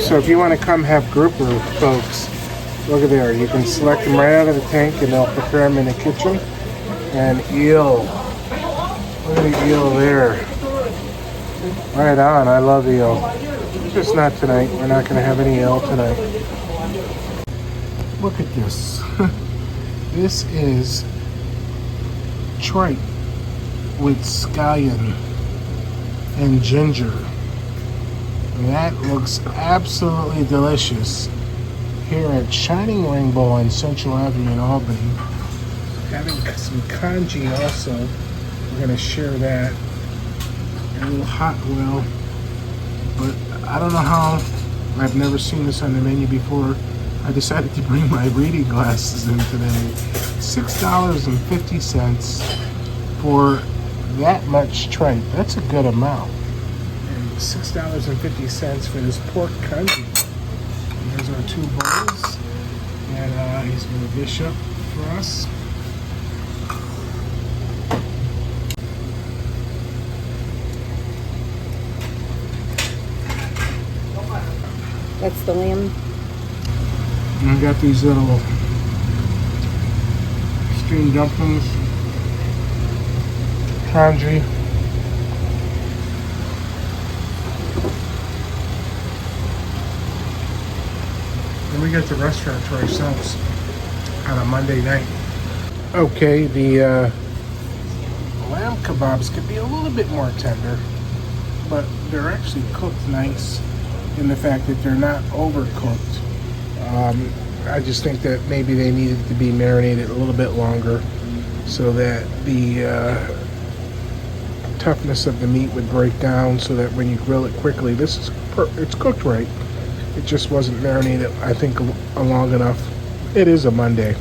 So if you want to come have grouper, folks, look at there. You can select them right out of the tank and they'll prepare them in the kitchen. And eel. Look at the eel there. Right on. I love eel. Just not tonight. We're not going to have any eel tonight. Look at this. This is tripe with scallion and ginger. That looks absolutely delicious here at Shining Rainbow on Central Avenue in Albany. Having some congee also. We're going to share that. A little hot oil. But I don't know how. I've never seen this on the menu before. I decided to bring my reading glasses in today. $6.50 for that much tripe. That's a good amount. $6.50 for this pork congee. Here's our 2 bowls, and he's going to dish up for us. That's the lamb. And I got these little steamed dumplings, congee. And we get the restaurant to ourselves on a Monday night. Okay, the lamb kebabs could be a little bit more tender, but they're actually cooked nice in the fact that they're not overcooked. I just think that maybe they needed to be marinated a little bit longer so that the toughness of the meat would break down, so that when you grill it quickly, it's cooked right. It just wasn't marinated, I think, long enough. It is a Monday.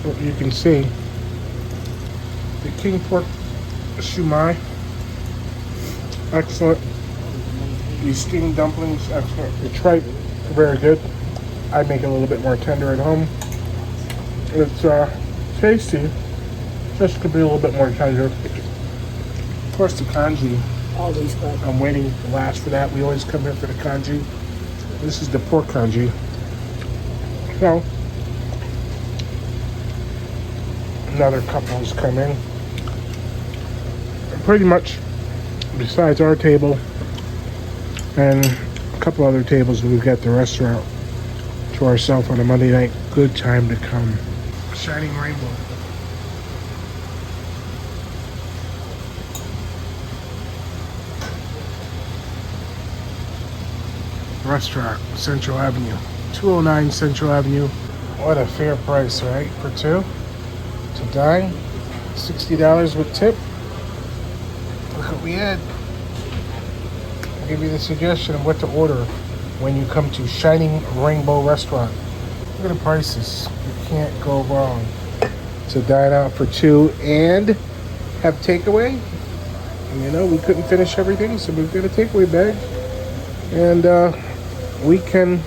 But you can see the king pork shumai, excellent. These steamed dumplings, excellent. The tripe, very good. I'd make it a little bit more tender at home. It's tasty, just to be a little bit more tender. Of course, the congee. Always good. I'm waiting last for that. We always come here for the congee. This is the pork congee. So, another couple has come in. And pretty much, besides our table and a couple other tables, we've got the restaurant to ourselves on a Monday night. Good time to come. Shining Rainbow. Restaurant, Central Avenue, 209 Central Avenue. What a fair price, right? For 2 to dine, $60 with tip. Look what we had. I'll give you the suggestion of what to order when you come to Shining Rainbow Restaurant. Look at the prices. You can't go wrong. To dine out for 2 and have takeaway. And you know, we couldn't finish everything, so we've got a takeaway bag. And we can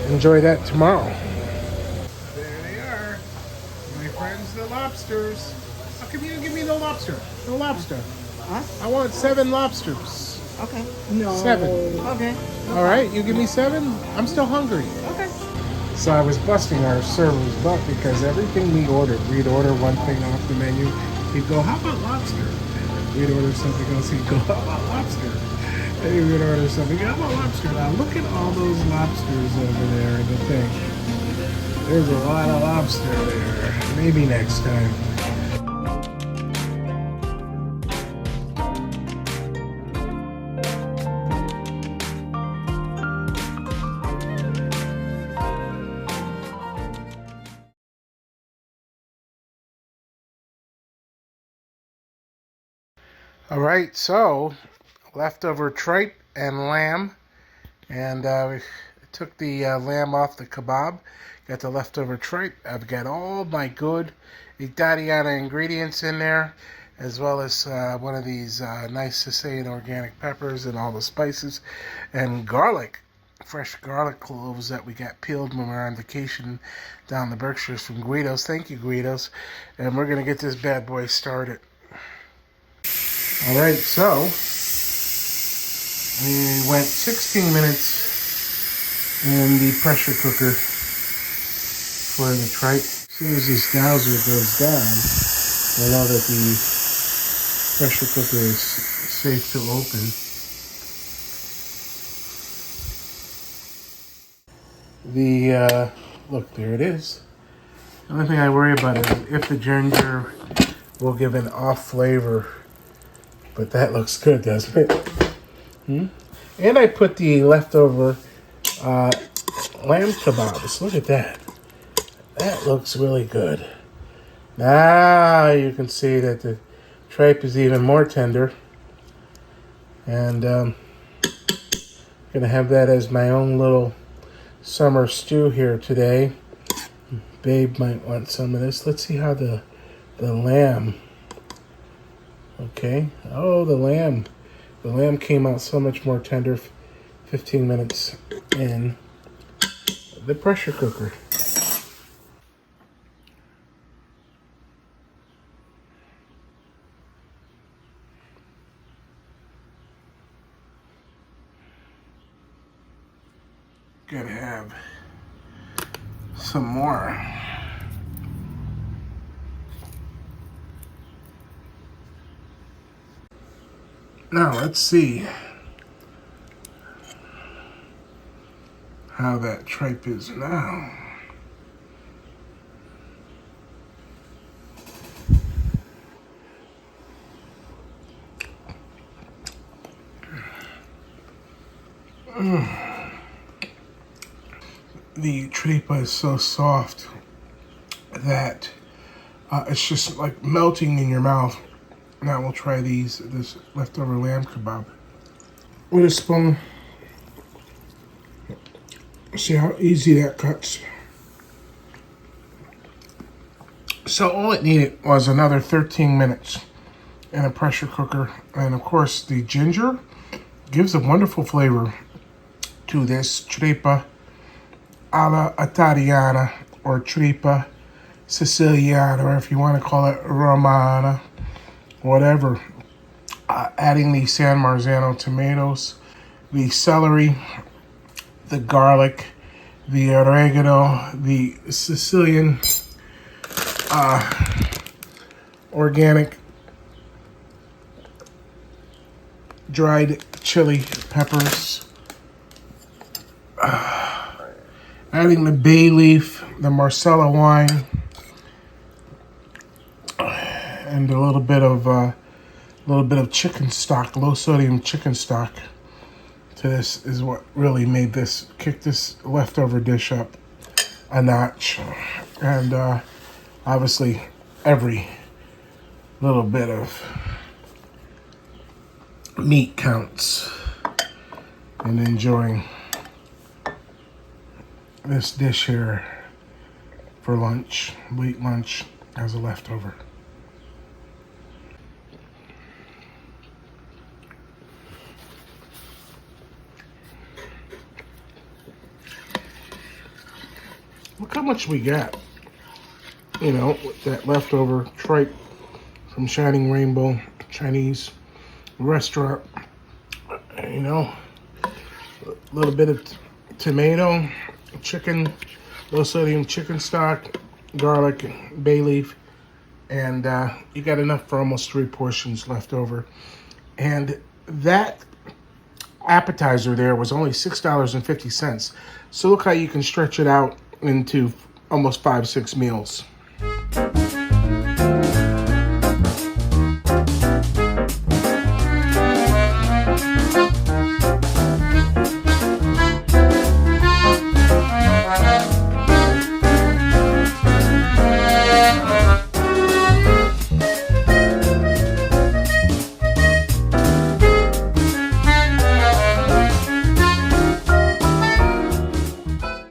enjoy that tomorrow. There they are, my friends, the lobsters. How come you didn't give me no lobster? No lobster. Huh? I want 7 lobsters. Okay. No. 7. Okay. All right, you give me 7? I'm still hungry. Okay. So I was busting our server's butt because everything we ordered, we'd order one thing off the menu. He'd go, how about lobster? We'd order something else. He'd go, how about lobster? And he would order something. How about lobster? Now look at all those lobsters over there in the thing. There's a lot of lobster there. Maybe next time. All right, so leftover tripe and lamb, and we took the lamb off the kebab, got the leftover tripe. I've got all my good Italiana ingredients in there, as well as one of these nice Sicilian organic peppers and all the spices, and garlic, fresh garlic cloves that we got peeled when we were on vacation down the Berkshires from Guido's. Thank you, Guido's. And we're going to get this bad boy started. All right, so We went 16 minutes in the pressure cooker for the tripe. As soon as this dowser goes down, I know that the pressure cooker is safe to open. Look, there it is. The only thing I worry about is if the ginger will give an off flavor. But that looks good, doesn't it? And I put the leftover lamb kebabs. Look at that. That looks really good. Now you can see that the tripe is even more tender. And I'm going to have that as my own little summer stew here today. Babe might want some of this. Let's see how the lamb. Okay. Oh, the lamb. The lamb came out so much more tender 15 minutes in the pressure cooker. Gotta have some more. Now let's see how that tripe is now. The Trippa is so soft that it's just like melting in your mouth. Now we'll try this leftover lamb kebab with a spoon. See how easy that cuts. So all it needed was another 13 minutes in a pressure cooker. And of course the ginger gives a wonderful flavor to this Trippa alla Italiana or Trippa Siciliana, or if you want to call it Romana, whatever. Adding the San Marzano tomatoes, the celery, the garlic, the oregano, the Sicilian organic dried chili peppers, adding the bay leaf, the Marsala wine, and a little bit of chicken stock, low sodium chicken stock to this is what really made this, kick this leftover dish up a notch. And obviously every little bit of meat counts in enjoying this dish here for lunch, late lunch, as a leftover. Look how much we got, you know, with that leftover tripe from Shining Rainbow Chinese restaurant. You know, a little bit of tomato, chicken, low sodium chicken stock, garlic, bay leaf, and you got enough for almost 3 portions left over. And that appetizer there was only $6.50. So look how you can stretch it out into almost 5-6 meals.